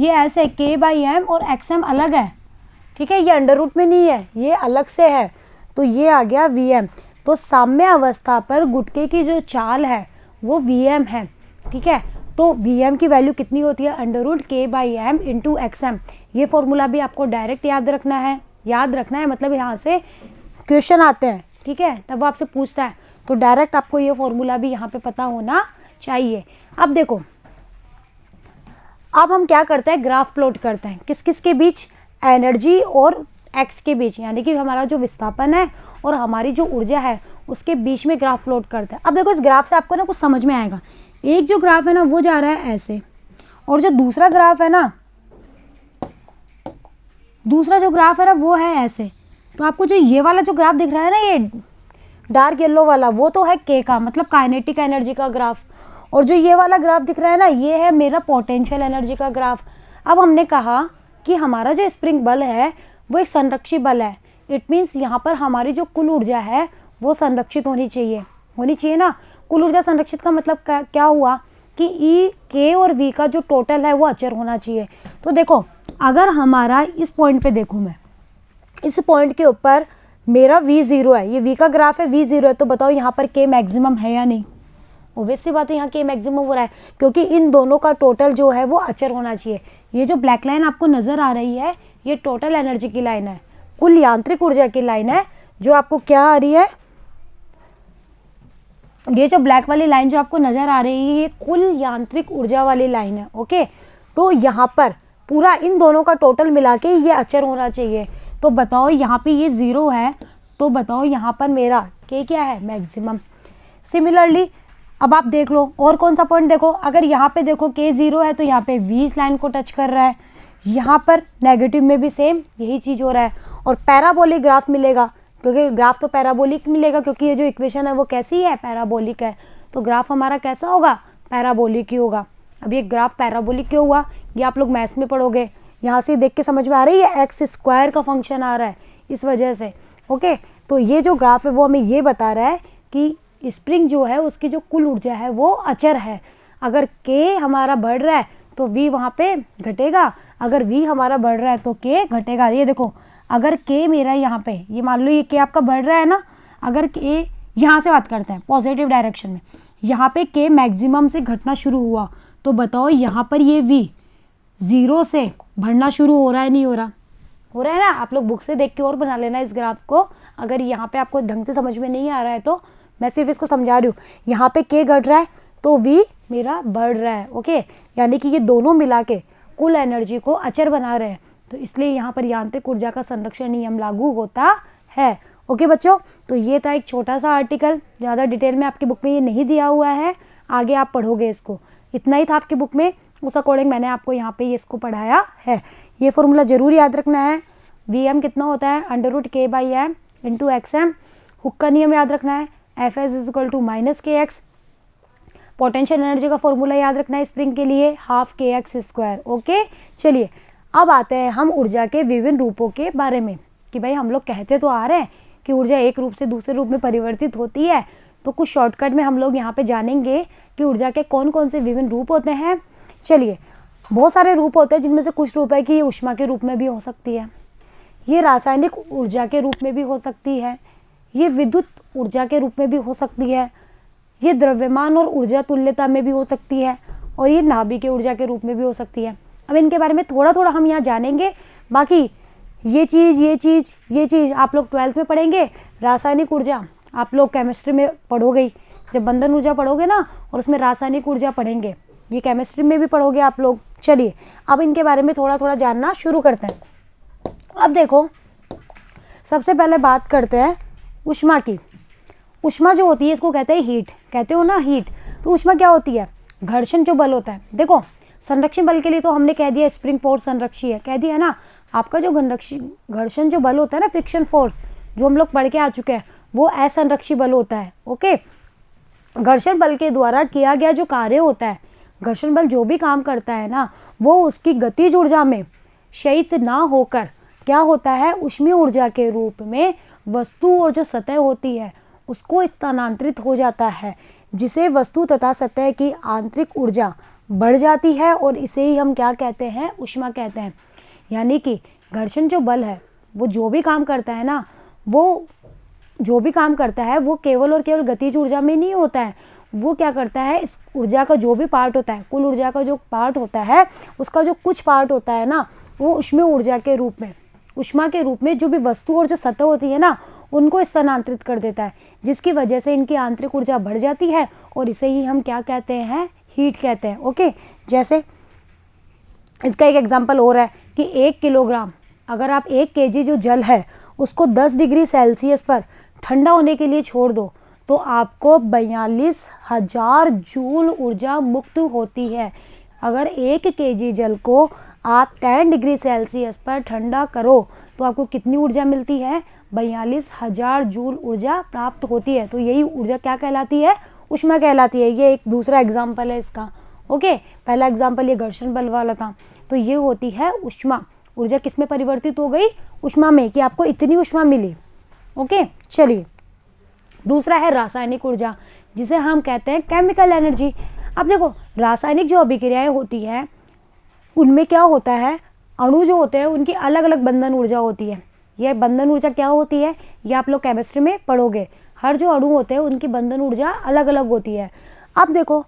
ये ऐसे k बाई m और xm अलग है, ठीक है, ये अंडर रूट में नहीं है, ये अलग से है। तो ये आ गया vm। तो साम्य अवस्था पर गुटके की जो चाल है वो vm है, ठीक है। तो vm की वैल्यू कितनी होती है? Under root k by m into xm। ये फॉर्मूला भी आपको डायरेक्ट याद रखना है, मतलब यहाँ से क्वेश्चन आते हैं, ठीक है, तब वो आपसे पूछता है, तो डायरेक्ट आपको ये फॉर्मूला भी यहाँ पे पता होना चाहिए। अब देखो, अब हम क्या करते हैं? ग्राफ प्लॉट करते हैं। किस किस के बीच? एनर्जी और एक्स के बीच, यानी कि हमारा जो विस्थापन है और हमारी जो ऊर्जा है उसके बीच में ग्राफ प्लॉट करते हैं। अब देखो, इस ग्राफ से आपको ना कुछ समझ में आएगा। एक जो ग्राफ है ना वो जा रहा है ऐसे, और जो दूसरा ग्राफ है ना वो है ऐसे। तो आपको जो ये वाला जो ग्राफ दिख रहा है ना, ये डार्क येलो वाला, वो तो है के का, मतलब काइनेटिक एनर्जी का ग्राफ। और जो ये वाला ग्राफ दिख रहा है ना, ये है मेरा पोटेंशियल एनर्जी का ग्राफ। अब हमने कहा कि हमारा जो स्प्रिंग बल है वो एक संरक्षी बल है, इट मीन्स यहाँ पर हमारी जो कुल ऊर्जा है वो संरक्षित होनी चाहिए ना। कुल ऊर्जा संरक्षित का मतलब क्या हुआ कि ई के और वी का जो टोटल है वो अचर होना चाहिए। तो देखो, अगर हमारा इस पॉइंट पे देखूँ मैं, इस पॉइंट के ऊपर मेरा v0 है, ये v का ग्राफ है, v0 है, तो बताओ यहाँ पर k मैक्सिमम है या नहीं? ओबियस सी बात है, यहाँ k मैक्सिमम हो रहा है, क्योंकि इन दोनों का टोटल जो है वो अचर होना चाहिए। ये जो ब्लैक लाइन आपको नजर आ रही है ये टोटल एनर्जी की लाइन है, कुल यांत्रिक ऊर्जा की लाइन है। जो आपको क्या आ रही है, ये जो ब्लैक वाली लाइन जो आपको नजर आ रही है ये कुल यांत्रिक ऊर्जा वाली लाइन है, ओके। तो यहाँ पर पूरा इन दोनों का टोटल मिला के ये अचर होना चाहिए। तो बताओ यहाँ पे ये 0 है, तो बताओ यहाँ पर मेरा k क्या है? मैक्सिमम। सिमिलरली अब आप देख लो और कौन सा पॉइंट देखो, अगर यहाँ पे देखो k 0 है तो यहाँ पे v इस लाइन को टच कर रहा है, यहाँ पर नेगेटिव में भी सेम यही चीज़ हो रहा है। और पैराबोलिक ग्राफ मिलेगा, क्योंकि ग्राफ तो पैराबोलिक मिलेगा, क्योंकि ये जो इक्वेशन है वो कैसी है? पैराबोलिक है। तो ग्राफ हमारा कैसा होगा? पैराबोलिक ही होगा। अब ये ग्राफ पैराबोलिक क्यों हुआ? ये आप लोग मैथ्स में पढ़ोगे, यहाँ से देख के समझ में आ रही है, एक्स स्क्वायर का फंक्शन आ रहा है इस वजह से, ओके। तो ये जो ग्राफ है वो हमें ये बता रहा है कि स्प्रिंग जो है उसकी जो कुल ऊर्जा है वो अचर है। अगर k हमारा बढ़ रहा है तो v वहाँ पे घटेगा, अगर v हमारा बढ़ रहा है तो k घटेगा। ये देखो, अगर k मेरा यहाँ पे, ये मान लो ये k आपका बढ़ रहा है ना, अगर k यहाँ से बात करते हैं पॉजिटिव डायरेक्शन में, यहाँ पे k मैक्सिमम से घटना शुरू हुआ, तो बताओ यहाँ पर ये v 0 से बढ़ना शुरू हो रहा है, नहीं हो रहा? हो रहा है ना। आप लोग बुक से देख के और बना लेना इस ग्राफ को, अगर यहाँ पे आपको ढंग से समझ में नहीं आ रहा है तो मैं सिर्फ इसको समझा रही हूँ। यहाँ पे k घट रहा है तो v मेरा बढ़ रहा है, ओके, यानी कि ये दोनों मिला के कुल एनर्जी को अचर बना रहे हैं। तो इसलिए यहाँ पर यांत्रिक ऊर्जा का संरक्षण नियम लागू होता है। ओके बच्चों, तो ये था एक छोटा सा आर्टिकल, ज़्यादा डिटेल में आपकी बुक में ये नहीं दिया हुआ है, आगे आप पढ़ोगे इसको। इतना ही था आपकी बुक में, उस अकॉर्डिंग मैंने आपको यहाँ पे इसको पढ़ाया है। ये फॉर्मूला जरूर याद रखना है। Vm कितना होता है, √K/m × xm। हुक का नियम याद रखना है, Fs = -kx। पोटेंशियल एनर्जी का फॉर्मूला याद रखना है स्प्रिंग के लिए, 12 kx²। ओके, चलिए अब आते हैं हम ऊर्जा के विभिन्न रूपों के बारे में, कि भाई हम लोग कहते तो आ रहे हैं कि ऊर्जा एक रूप से दूसरे रूप में परिवर्तित होती है, तो कुछ शॉर्टकट में हम लोग यहाँ पे जानेंगे कि ऊर्जा के कौन कौन से विभिन्न रूप होते हैं। चलिए, बहुत सारे रूप होते हैं, जिनमें से कुछ रूप है कि ये ऊष्मा के रूप में भी हो सकती है, ये रासायनिक ऊर्जा के रूप में भी हो सकती है, ये विद्युत ऊर्जा के रूप में भी हो सकती है, ये द्रव्यमान और ऊर्जा तुल्यता में भी हो सकती है, और ये नाभिकीय ऊर्जा के रूप में भी हो सकती है। अब इनके बारे में थोड़ा थोड़ा हम यहाँ जानेंगे। बाकी ये चीज़ आप लोग 12th में पढ़ेंगे। रासायनिक ऊर्जा आप लोग केमिस्ट्री में पढ़ोगे ही, जब बंधन ऊर्जा पढ़ोगे ना, और उसमें रासायनिक ऊर्जा पढ़ेंगे, ये केमिस्ट्री में भी पढ़ोगे आप लोग। चलिए अब इनके बारे में थोड़ा थोड़ा जानना शुरू करते हैं। अब देखो, सबसे पहले बात करते हैं ऊष्मा की। ऊष्मा जो होती है इसको कहते हैं हीट, कहते हो ना हीट। तो ऊष्मा क्या होती है, घर्षण जो बल होता है। देखो, संरक्षण बल के लिए तो हमने कह दिया स्प्रिंग फोर्स संरक्षी है, कह दिया ना। आपका जो घर्षण जो बल होता है ना, फ्रिक्शन फोर्स, जो हम लोग पढ़ के आ चुके हैं, वो असंरक्षी बल होता है। ओके, घर्षण बल के द्वारा किया गया जो कार्य होता है, घर्षण बल जो भी काम करता है ना, वो उसकी गतिज ऊर्जा में क्षयित ना होकर क्या होता है, ऊष्मीय ऊर्जा के रूप में वस्तु और जो सतह होती है उसको स्थानांतरित हो जाता है, जिसे वस्तु तथा सतह की आंतरिक ऊर्जा बढ़ जाती है, और इसे ही हम क्या कहते हैं, ऊष्मा कहते हैं। यानी कि घर्षण जो बल है वो जो भी काम करता है ना, वो जो भी काम करता है वो केवल और केवल गतिज ऊर्जा में नहीं होता है। वो क्या करता है, इस ऊर्जा का जो भी पार्ट होता है, कुल ऊर्जा का जो पार्ट होता है, उसका जो कुछ पार्ट होता है ना, वो ऊष्मीय ऊर्जा के रूप में, ऊष्मा के रूप में जो भी वस्तु और जो सतह होती है ना, उनको स्थानांतरित कर देता है, जिसकी वजह से इनकी आंतरिक ऊर्जा बढ़ जाती है, और इसे ही हम क्या कहते हैं, हीट कहते हैं। ओके, जैसे इसका एक एग्जांपल और है कि 1 किलोग्राम, अगर आप 1 kg जो जल है उसको 10 डिग्री सेल्सियस पर ठंडा होने के लिए छोड़ दो, तो आपको 42,000 जूल ऊर्जा मुक्त होती है। अगर 1 kg जल को आप 10 डिग्री सेल्सियस पर ठंडा करो तो आपको कितनी ऊर्जा मिलती है, 42,000 जूल ऊर्जा प्राप्त होती है। तो यही ऊर्जा क्या कहलाती है, ऊष्मा कहलाती है। ये एक दूसरा एग्जाम्पल है इसका। ओके, पहला एग्जाम्पल ये घर्षण बल वाला था, तो ये होती है ऊष्मा। ऊर्जा किस में परिवर्तित हो गई, ऊष्मा में, कि आपको इतनी ऊष्मा मिली। ओके, चलिए दूसरा है रासायनिक ऊर्जा, जिसे हम कहते हैं केमिकल एनर्जी। अब देखो, रासायनिक जो अभिक्रियाएं होती है उनमें क्या होता है, अणु जो होते हैं उनकी अलग अलग बंधन ऊर्जा होती है। यह बंधन ऊर्जा क्या होती है, ये आप लोग केमिस्ट्री में पढ़ोगे। हर जो अणु होते हैं उनकी बंधन ऊर्जा अलग अलग होती है। अब देखो,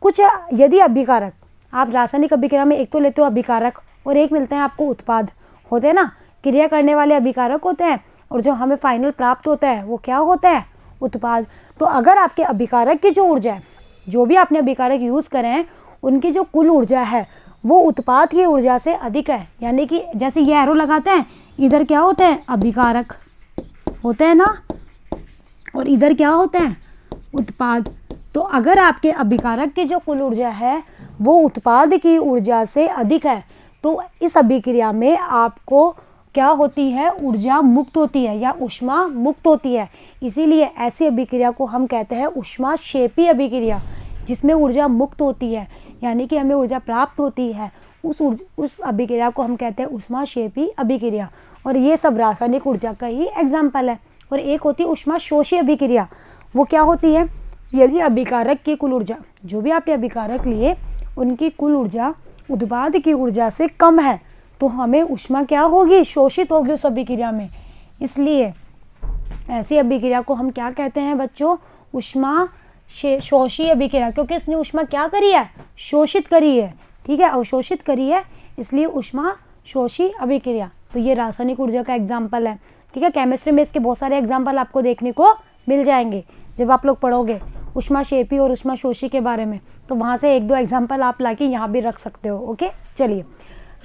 कुछ यदि अभिकारक, आप रासायनिक अभिक्रिया में एक तो लेते हो अभिकारक, और एक मिलते हैं आपको उत्पाद, होते हैं ना, क्रिया करने वाले अभिकारक होते हैं, और जो हमें फाइनल प्राप्त होता है वो क्या होता है, उत्पाद। तो अगर आपके अभिकारक की जो ऊर्जा है, जो भी आपने अभिकारक यूज़ करे हैं, उनकी जो कुल ऊर्जा है वो उत्पाद की ऊर्जा से अधिक है। यानी कि जैसे ये एरो लगाते हैं, इधर क्या होते हैं, अभिकारक होते हैं ना, और इधर क्या होते हैं, उत्पाद। तो अगर आपके अभिकारक की जो कुल ऊर्जा है वो उत्पाद की ऊर्जा से अधिक है, तो इस अभिक्रिया में आपको क्या होती है, ऊर्जा मुक्त होती है, या ऊष्मा मुक्त होती है। इसीलिए ऐसी अभिक्रिया को हम कहते हैं ऊष्माक्षेपी अभिक्रिया, जिसमें ऊर्जा मुक्त होती है, यानी कि हमें ऊर्जा प्राप्त होती है। उस अभिक्रिया को हम कहते हैं ऊष्माक्षेपी अभिक्रिया। और ये सब रासायनिक ऊर्जा का ही एग्जाम्पल है। और एक होती है ऊष्माशोषी अभिक्रिया। वो क्या होती है, यदि अभिकारक की कुल ऊर्जा, जो भी आपने अभिकारक लिए, उनकी कुल ऊर्जा उत्पाद की ऊर्जा से कम है, तो हमें ऊष्मा क्या होगी, शोषित होगी उस अभिक्रिया में। इसलिए ऐसी अभिक्रिया को हम क्या कहते हैं बच्चों, ऊष्मा शोषी अभिक्रिया, क्योंकि इसने ऊष्मा क्या करी है, शोषित करी है। ठीक है, अवशोषित करी है, इसलिए ऊष्मा शोषी अभिक्रिया। तो ये रासायनिक ऊर्जा का एग्जाम्पल है। ठीक है, केमिस्ट्री में इसके बहुत सारे एग्जाम्पल आपको देखने को मिल जाएंगे जब आप लोग पढ़ोगे ऊष्माक्षेपी और ऊष्माशोषी के बारे में, तो वहाँ से 1-2 एग्जाम्पल आप लाके यहाँ भी रख सकते हो। ओके, चलिए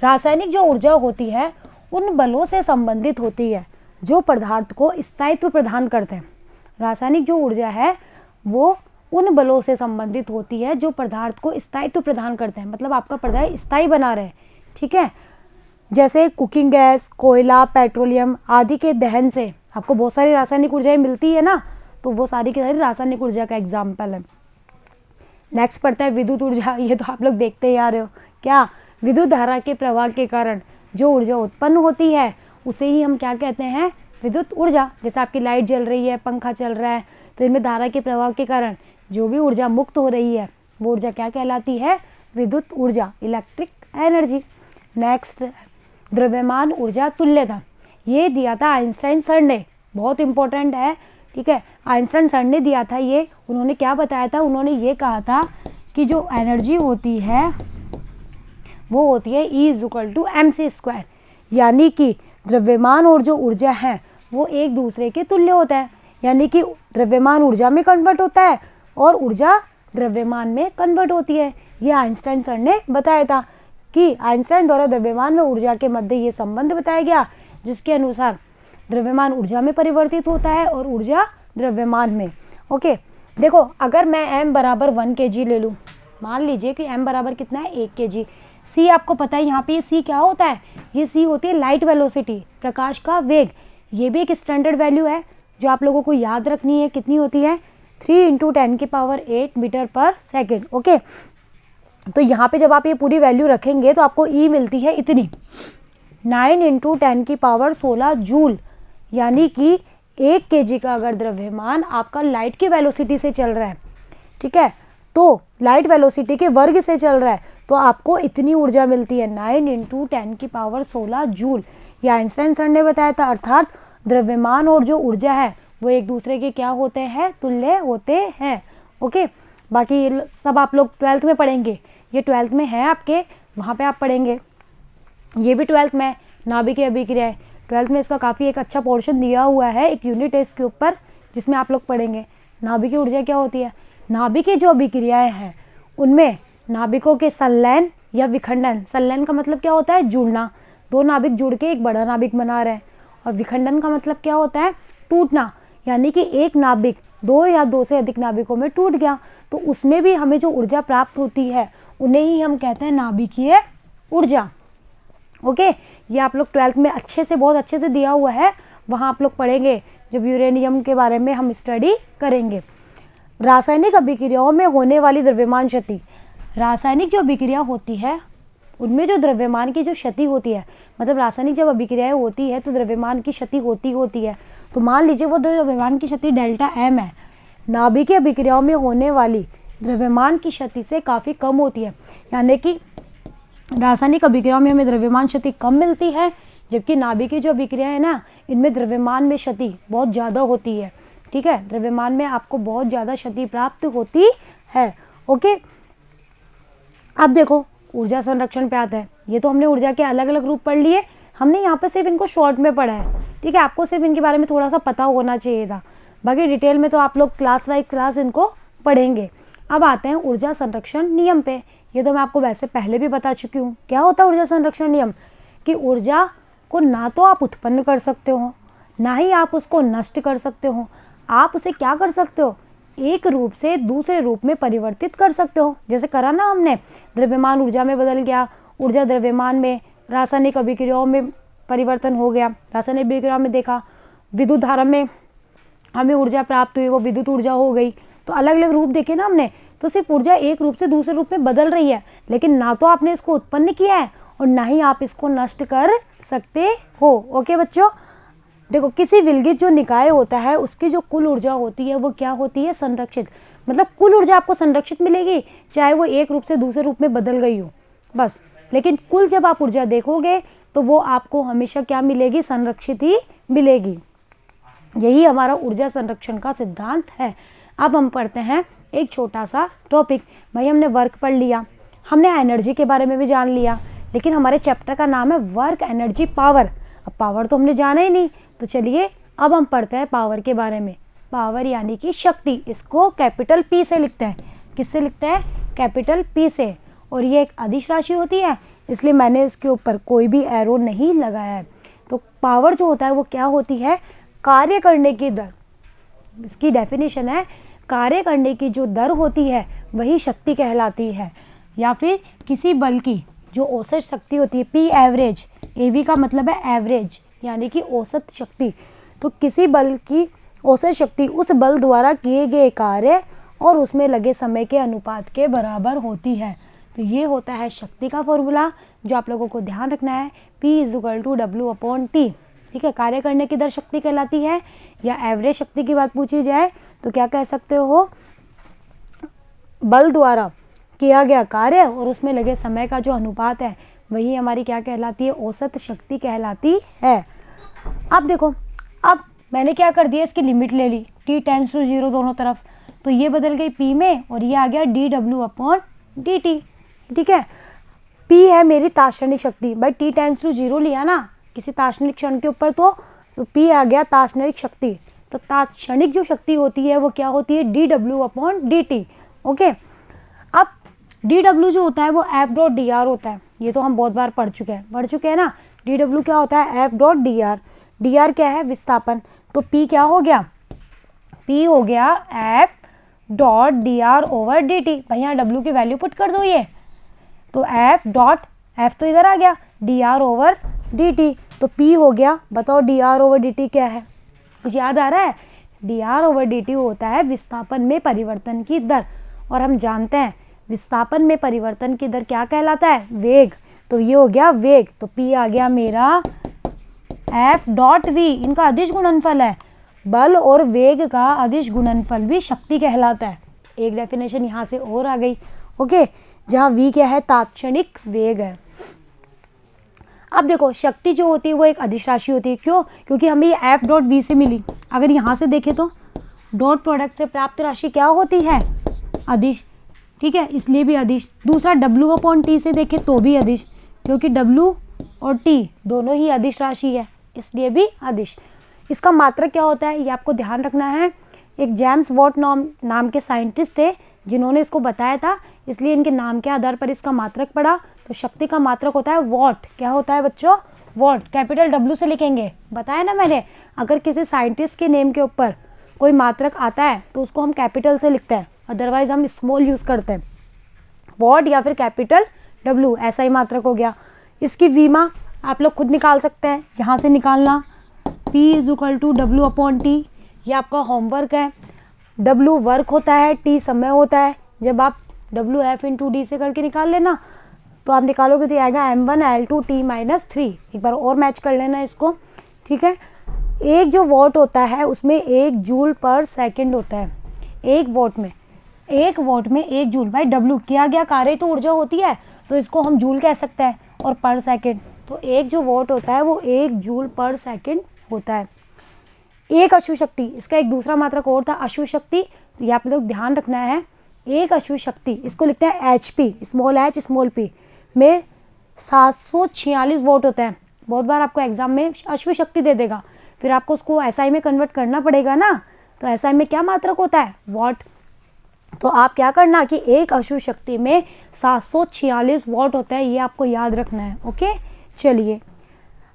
रासायनिक जो ऊर्जा होती है उन बलों से संबंधित होती है जो पदार्थ को स्थायित्व प्रदान करते हैं। रासायनिक जो ऊर्जा है वो उन बलों से संबंधित होती है जो पदार्थ को स्थायित्व प्रदान करते हैं, मतलब आपका पदार्थ स्थायी बना रहे, ठीक है। जैसे कुकिंग गैस, कोयला, पेट्रोलियम आदि के दहन से आपको बहुत सारी रासायनिक ऊर्जाएं मिलती है ना, तो वो सारी की सारी रासायनिक ऊर्जा का एग्जाम्पल है। नेक्स्ट पढ़ता है विद्युत ऊर्जा। ये तो आप लोग देखते ही आ रहे हो, क्या विद्युत धारा के प्रवाह के कारण जो ऊर्जा उत्पन्न होती है उसे ही हम क्या कहते हैं, विद्युत ऊर्जा। जैसे आपकी लाइट जल रही है, पंखा चल रहा है, तो इनमें धारा के प्रवाह के कारण जो भी ऊर्जा मुक्त हो रही है वो ऊर्जा क्या कहलाती है, विद्युत ऊर्जा, इलेक्ट्रिक एनर्जी। नेक्स्ट द्रव्यमान ऊर्जा तुल्यता, ये दिया था आइंस्टाइन सर ने, बहुत इंपॉर्टेंट है, ठीक है। आइंस्टाइन सर ने दिया था ये। उन्होंने क्या बताया था, उन्होंने ये कहा था कि जो एनर्जी होती है वो होती है E=mc², यानी कि द्रव्यमान और जो ऊर्जा है वो एक दूसरे के तुल्य होता है, यानी कि द्रव्यमान ऊर्जा में कन्वर्ट होता है और ऊर्जा द्रव्यमान में कन्वर्ट होती है। ये आइंस्टाइन सर ने बताया था कि आइंस्टाइन द्वारा द्रव्यमान व ऊर्जा के मध्य ये संबंध बताया गया, जिसके अनुसार द्रव्यमान ऊर्जा में परिवर्तित होता है और ऊर्जा द्रव्यमान में। ओके, देखो अगर मैं m बराबर 1 kg ले लूँ, मान लीजिए कि m बराबर कितना है, 1 kg। c आपको पता है यहाँ पे ये c क्या होता है, ये c होती है लाइट वेलोसिटी, प्रकाश का वेग। ये भी एक स्टैंडर्ड वैल्यू है जो आप लोगों को याद रखनी है, कितनी होती है, 3 × 10⁸ मीटर पर सेकेंड। ओके, तो यहाँ पे जब आप ये पूरी वैल्यू रखेंगे तो आपको E मिलती है इतनी, 9 × 10⁻16 जूल, यानी कि 1 kg का अगर द्रव्यमान आपका लाइट की वेलोसिटी से चल रहा है, ठीक है, तो लाइट वेलोसिटी के वर्ग से चल रहा है, तो आपको इतनी ऊर्जा मिलती है 9 × 10⁻16 जूल। ये आइंस्टाइन सर ने बताया था, अर्थात द्रव्यमान और जो ऊर्जा है वो एक दूसरे के क्या होते हैं, तुल्य होते हैं। ओके, बाकी ये सब आप लोग 12th में पढ़ेंगे, ये 12th में है आपके, वहाँ पे आप पढ़ेंगे। ये भी 12th में नाभिकीय अभिक्रियाएं, 12th में इसका काफ़ी एक अच्छा पोर्शन दिया हुआ है, एक यूनिट है इसके ऊपर जिसमें आप लोग पढ़ेंगे नाभिकीय ऊर्जा क्या होती है। नाभिकीय जो अभिक्रियाएं हैं उनमें नाभिकों के संलयन या विखंडन, संलयन का मतलब क्या होता है, जुड़ना, दो नाभिक जुड़ के एक बड़ा नाभिक बना रहे हैं, और विखंडन का मतलब क्या होता है, टूटना, यानी कि एक नाभिक 2 या 2 से अधिक नाभिकों में टूट गया, तो उसमें भी हमें जो ऊर्जा प्राप्त होती है उन्हें ही हम कहते हैं नाभिकीय ऊर्जा। ओके, ये आप लोग 12th में अच्छे से, बहुत अच्छे से दिया हुआ है, वहाँ आप लोग पढ़ेंगे जब यूरेनियम के बारे में हम स्टडी करेंगे। रासायनिक अभिक्रियाओं में होने वाली द्रव्यमान क्षति, रासायनिक जो अभिक्रिया होती है उनमें जो द्रव्यमान की जो क्षति होती है, मतलब रासायनिक जब अभिक्रियाएं होती है तो द्रव्यमान की क्षति होती है। तो मान लीजिए वो द्रव्यमान की क्षति डेल्टा m है, नाभिकीय अभिक्रियाओं में होने वाली द्रव्यमान की क्षति से काफ़ी कम होती है, यानी कि रासायनिक अभिक्रियाओं में हमें द्रव्यमान क्षति कम मिलती है, जबकि नाभिकीय जो अभिक्रिया है ना, इनमें द्रव्यमान में क्षति बहुत ज़्यादा होती है, ठीक है, द्रव्यमान में आपको बहुत ज़्यादा क्षति प्राप्त होती है। ओके, अब देखो ऊर्जा संरक्षण पे आता है। ये तो हमने ऊर्जा के अलग अलग रूप पढ़ लिए, हमने यहाँ पे सिर्फ इनको शॉर्ट में पढ़ा है, ठीक है, आपको सिर्फ इनके बारे में थोड़ा सा पता होना चाहिए था, बाकी डिटेल में तो आप लोग क्लास वाइज क्लास इनको पढ़ेंगे। अब आते हैं ऊर्जा संरक्षण नियम पे। ये तो मैं आपको वैसे पहले भी बता चुकी हूँ। क्या होता है ऊर्जा संरक्षण नियम, कि ऊर्जा को ना तो आप उत्पन्न कर सकते हो, ना ही आप उसको नष्ट कर सकते हो, आप उसे क्या कर सकते हो, एक रूप से दूसरे रूप में परिवर्तित कर सकते हो। जैसे करा ना हमने, द्रव्यमान ऊर्जा में बदल गया, ऊर्जा द्रव्यमान में, रासायनिक अभिक्रियाओं में परिवर्तन हो गया, रासायनिक अभिक्रियाओं में देखा, विद्युत धारा में हमें ऊर्जा प्राप्त हुई, वो विद्युत ऊर्जा हो गई। तो अलग अलग रूप देखे ना हमने, तो सिर्फ ऊर्जा एक रूप से दूसरे रूप में बदल रही है, लेकिन ना तो आपने इसको उत्पन्न किया है और ना ही आप इसको नष्ट कर सकते हो। ओके बच्चों, देखो किसी विलगित जो निकाय होता है उसकी जो कुल ऊर्जा होती है वो क्या होती है, संरक्षित, मतलब कुल ऊर्जा आपको संरक्षित मिलेगी, चाहे वो एक रूप से दूसरे रूप में बदल गई हो बस, लेकिन कुल जब आप ऊर्जा देखोगे तो वो आपको हमेशा क्या मिलेगी, संरक्षित ही मिलेगी। यही हमारा ऊर्जा संरक्षण का सिद्धांत है। अब हम पढ़ते हैं एक छोटा सा टॉपिक। भाई हमने वर्क पढ़ लिया, हमने एनर्जी के बारे में भी जान लिया, लेकिन हमारे चैप्टर का नाम है वर्क, एनर्जी, पावर। अब पावर तो हमने जाना ही नहीं, तो चलिए अब हम पढ़ते हैं पावर के बारे में। पावर यानी कि शक्ति, इसको कैपिटल P से लिखते हैं। किससे लिखते हैं, कैपिटल P से। और ये एक अदिश राशि होती है, इसलिए मैंने इसके ऊपर कोई भी एरो नहीं लगाया है। तो पावर जो होता है वो क्या होती है, कार्य करने की दर। इसकी डेफिनेशन है, कार्य करने की जो दर होती है वही शक्ति कहलाती है। या फिर किसी बल की जो औसत शक्ति होती है, पी एवरेज, एवी का मतलब है एवरेज यानी कि औसत शक्ति। तो किसी बल की औसत शक्ति उस बल द्वारा किए गए कार्य और उसमें लगे समय के अनुपात के बराबर होती है। तो ये होता है शक्ति का फॉर्मूला जो आप लोगों को ध्यान रखना है, P = W/T। ठीक है, कार्य करने की दर शक्ति कहलाती है। या एवरेज शक्ति की बात पूछी जाए तो क्या कह सकते हो, बल द्वारा किया गया कार्य और उसमें लगे समय का जो अनुपात है वही हमारी क्या कहलाती है, औसत शक्ति कहलाती है। अब देखो, अब मैंने क्या कर दिया, इसकी लिमिट ले ली, t टेंड्स टू 0 दोनों तरफ, तो ये बदल गई p में और ये आ गया dW/dt। ठीक है, p है मेरी तात्क्षणिक शक्ति, भाई t टेंड्स टू 0 लिया ना किसी तात्क्षणिक क्षण के ऊपर, तो p आ गया तात्क्षणिक शक्ति। तो तात्क्षणिक जो शक्ति होती है वो क्या होती है, dW/dt। ओके, अब dW जो होता है वो F.dr होता है, ये तो हम बहुत बार पढ़ चुके हैं ना। dW क्या होता है, F.dr। dr क्या है, विस्थापन। तो p क्या हो गया, p हो गया F.dr/dt। भाई यहाँ W की वैल्यू पुट कर दो ये, तो F तो इधर आ गया, dr/dt। तो p हो गया, बताओ dr/dt क्या है, कुछ याद आ रहा है, dr/dt होता है विस्थापन में परिवर्तन की दर। और हम जानते हैं विस्थापन में परिवर्तन की दर क्या कहलाता है, वेग। तो ये हो गया वेग, तो p आ गया मेरा F.v, इनका अदिश गुणनफल है। बल और वेग का अदिश गुणनफल भी शक्ति कहलाता है। एक डेफिनेशन यहाँ से और आ गई। ओके, जहाँ v क्या है, तात्क्षणिक वेग है। अब देखो, शक्ति जो होती है वो एक अदिश राशि होती है। क्यों, क्योंकि हमें ये F.v से मिली। अगर यहाँ से देखें तो डॉट प्रोडक्ट से प्राप्त राशि क्या होती है, अदिश। ठीक है, इसलिए भी अदिश। दूसरा W/T से देखें तो भी अदिश, क्योंकि W और T दोनों ही अदिश राशि है, इसलिए भी अदिश। इसका मात्रक क्या होता है ये आपको ध्यान रखना है। एक जेम्स वॉट नाम के साइंटिस्ट थे जिन्होंने इसको बताया था, इसलिए इनके नाम के आधार पर इसका मात्रक पड़ा। तो शक्ति का मात्रक होता है वॉट। क्या होता है बच्चों, वॉट। कैपिटल W से लिखेंगे, बताया ना मैंने। अगर किसी साइंटिस्ट के नेम के ऊपर कोई मात्रक आता है तो उसको हम कैपिटल से लिखते हैं, अदरवाइज हम स्मॉल यूज़ करते हैं, वॉट या फिर कैपिटल W, ऐसा ही मात्रक हो गया। इसकी वीमा आप लोग खुद निकाल सकते हैं, यहाँ से निकालना, P = W/T। ये आपका होमवर्क है। W वर्क होता है, T समय होता है। जब आप WF/D से करके निकाल लेना तो आप निकालोगे तो आएगा M1L2T-3। एक बार और मैच कर लेना इसको। ठीक है, एक जो वॉट होता है उसमें 1 जूल पर सेकंड होता है। एक वॉट में 1 जूल, भाई W किया गया कार्य तो ऊर्जा होती है, तो इसको हम जूल कह सकते हैं, और पर सेकंड। तो एक जो वॉट होता है वो 1 जूल पर सेकंड होता है। एक अशु शक्ति, इसका एक दूसरा मात्रक और था अशु शक्ति, तो ये आप लोग ध्यान रखना है। एक अशु शक्ति, इसको लिखते हैं HP, small h small p, में 746 वॉट होता है। बहुत बार आपको एग्जाम में अशु शक्ति दे देगा, फिर आपको उसको SI में कन्वर्ट करना पड़ेगा ना। तो SI में क्या मात्रक होता है, वॉट। तो आप क्या करना कि एक अशु शक्ति में 746 वॉट होता है, ये आपको याद रखना है। ओके, चलिए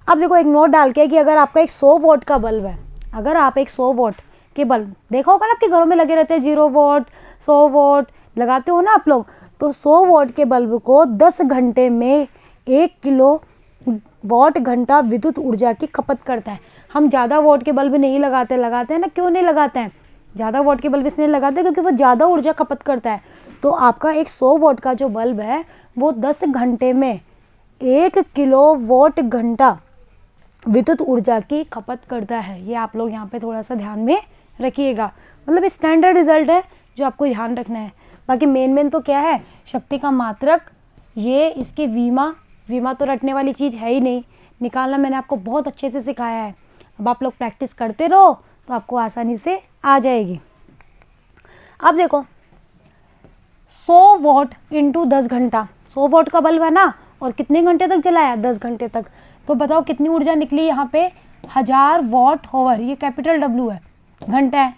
अब देखो, एक नोट डाल के कि अगर आपका एक 100 वॉट का बल्ब है, अगर आप एक 100 वॉट के बल्ब, देखा होगा ना आपके घरों में लगे रहते हैं, 0 वॉट 100 वॉट लगाते हो ना आप लोग, तो 100 वॉट के बल्ब को 10 घंटे में 1 किलो वॉट घंटा विद्युत ऊर्जा की खपत करता है। हम ज़्यादा वॉट के बल्ब नहीं लगाते हैं ना, क्यों नहीं लगाते हैं, ज़्यादा वॉट के बल्ब इसलिए लगाते हैं क्योंकि वो ज़्यादा ऊर्जा खपत करता है। तो आपका एक 100 वॉट का जो बल्ब है वो 10 घंटे में 1 किलो वॉट घंटा विद्युत ऊर्जा की खपत करता है। ये आप लोग यहाँ पे थोड़ा सा ध्यान में रखिएगा, मतलब स्टैंडर्ड रिजल्ट है जो आपको ध्यान रखना है। बाकी मेन तो क्या है, शक्ति का मात्रक, ये इसकी वीमा तो रटने वाली चीज़ है ही नहीं, निकालना मैंने आपको बहुत अच्छे से सिखाया है। अब आप लोग प्रैक्टिस करते रहो तो आपको आसानी से आ जाएगी। अब देखो, 100 वॉट इंटू 10 घंटा, 100 वॉट का बल्ब है ना, और कितने घंटे तक जलाया, 10 घंटे तक। तो बताओ कितनी ऊर्जा निकली यहाँ पे, 1000 वॉट हावर। ये कैपिटल W है, घंटा है।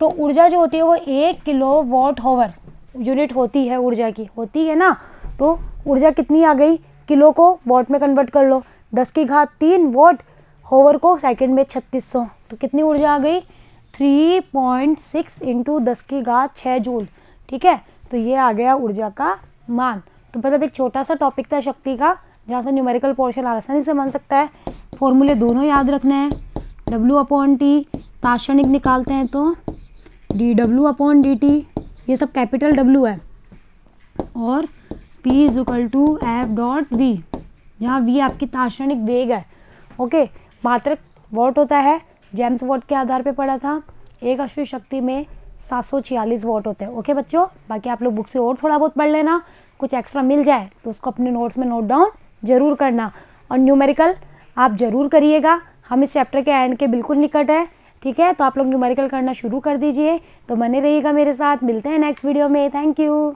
तो ऊर्जा जो होती है वो 1 किलो वॉट हावर यूनिट होती है, ऊर्जा की होती है ना। तो ऊर्जा कितनी आ गई, किलो को वॉट में कन्वर्ट कर लो, 10 की घात 3 वॉट, होवर को सेकंड में 3600, तो कितनी ऊर्जा आ गई 3.6 इंटू 10 की घात 6 जूल। ठीक है, तो ये आ गया ऊर्जा का मान। तो मतलब एक छोटा सा टॉपिक था शक्ति का, जहाँ से न्यूमेरिकल पोर्शन आसानी से बन सकता है। फॉर्मूले दोनों याद रखने हैं, W/T तात्क्षणिक निकालते हैं तो dW/dt, ये सब कैपिटल W है, और P = F.V, जहाँ V आपकी तात्क्षणिक वेग है। ओके, मात्रक वॉट होता है, जेम्स वॉट के आधार पे पढ़ा था, एक अश्व शक्ति में 746 वॉट होते हैं। ओके बच्चों, बाकी आप लोग बुक से और थोड़ा बहुत पढ़ लेना, कुछ एक्स्ट्रा मिल जाए तो उसको अपने नोट्स में नोट डाउन जरूर करना, और न्यूमेरिकल आप जरूर करिएगा। हम इस चैप्टर के एंड के बिल्कुल निकट है। ठीक है, तो आप लोग न्यूमेरिकल करना शुरू कर दीजिए। तो बने रहिएगा मेरे साथ, मिलते हैं नेक्स्ट वीडियो में। Thank you.